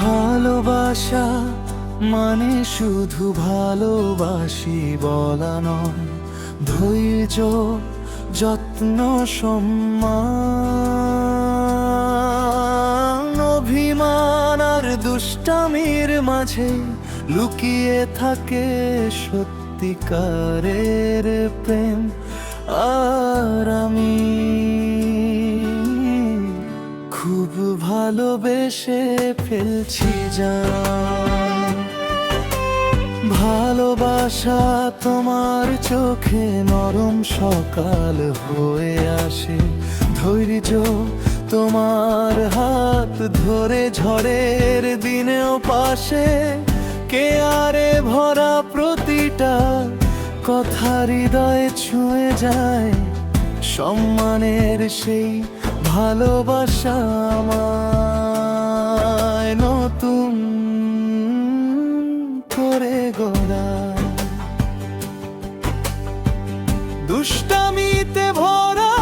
ভালোবাসা মানে শুধু ভালোবাসি বলা নয়, ধৈর্য, যত্ন, সম্মান, অভিমান আর দুষ্টামির মাঝে লুকিয়ে থাকে সত্যিকারের প্রেম। আর আমি খুব ভালোবেসে ফেলছি জান। ভালোবাসা তোমার চোখে নরম সকাল হয়ে আসে, ধৈর্য তোমার হাত ধরে ঝড়ের দিনেও পাশে, কেয়ারে ভরা প্রতিটা কথা হৃদয়ে ছুঁয়ে যায়। সম্মানের সেই ভালোবাসা আমায় নতুন করে গড়ায়। দুষ্টামিতে ভরা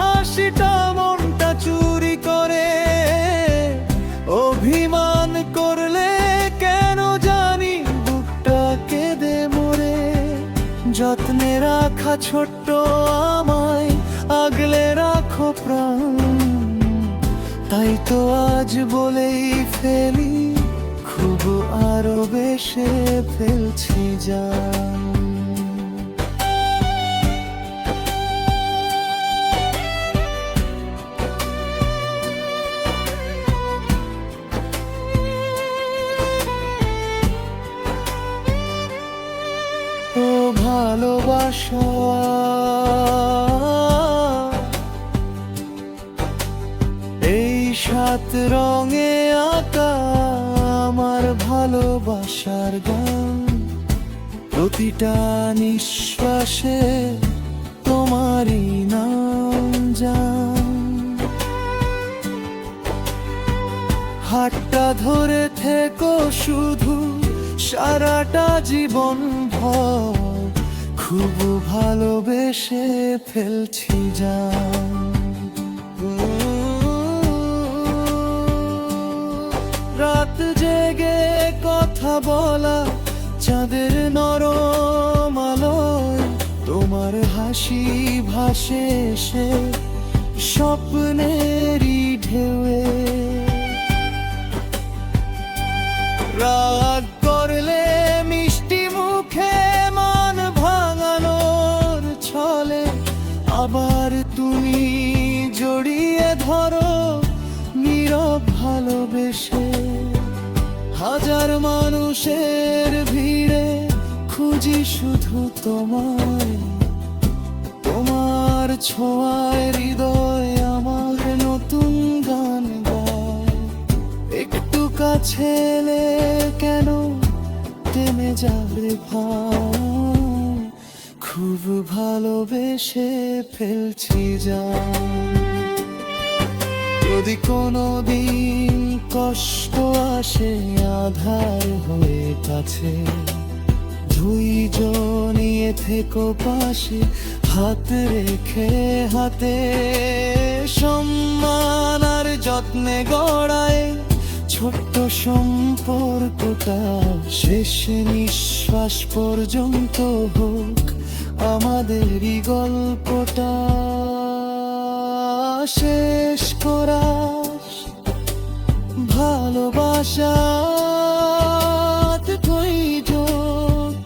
হাসিটা মনটা চুরি করে, অভিমান করলে কেন জানি বুকটা কেঁদে মরে। যত্নে রাখা ছোট্ট আমায় আগলে রাখো প্রাণ, তাই তো আজ বলেই ফেলি খুব আরো বেশি ফেলছি জান। ও ভালোবাসা, এই সাত রঙে আঁকা আমার ভালোবাসার গান। প্রতিটা নিঃশ্বাসে তোমারই নাম জান। হাতটা ধরে থেকো শুধু সারাটা জীবন ভর, খুব ভালোবেসে ফেলছি জান। রাত জেগে কথা বলা চাঁদের নরম আলোয়, তোমার হাসি ভাসে সে স্বপ্নেরই ঢেউয়ে। রাগ করলে মিষ্টি মুখে মান ভাঙানোর ছলে, আবার তুমি জড়িয়ে ধরো নীরব ভালোবেসে। হাজার মানুষের ভিড়ে খুঁজি শুধু তোমায়, তোমার ছোঁয়ায় হৃদয় আমার নতুন গান গায়। একটু কাছে এলে কেন থেমে যাবে ভাই, খুব ভালোবেসে ফেলছি জান। যদি কোনো দিন কষ্ট আসে আধার হয়ে কাছে, ধৈর্য নিয়ে থেকো পাশে, হাত রেখে হাতে। সম্মান আর যত্নে গড়ায় ছোট্ট সম্পর্কটা, শেষ নিঃশ্বাস পর্যন্ত হোক আমাদেরই গল্পটা শেষ করা। ভালোবাসা ধৈর্য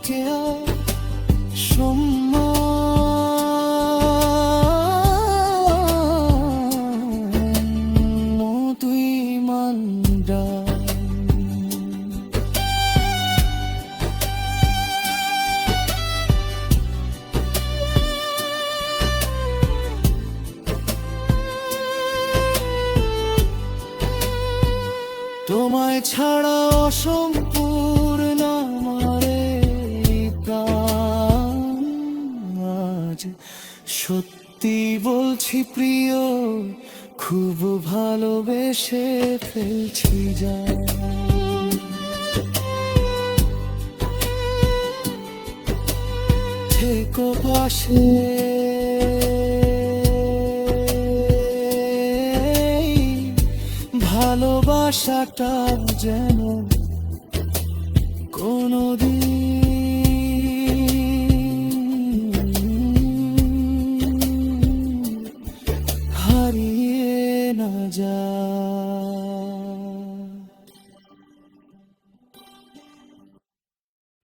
কেয়ার সম্মান তুই মানডা। তোমায় ছাড়া অসম্পূর্ণ আমার এই প্রাণ। আজ সত্যি বলছি প্রিয়, খুব ভালোবেসে ফেলছি জান। থেকো পাশে, ভালোবাসাটা যেন কোনোদিন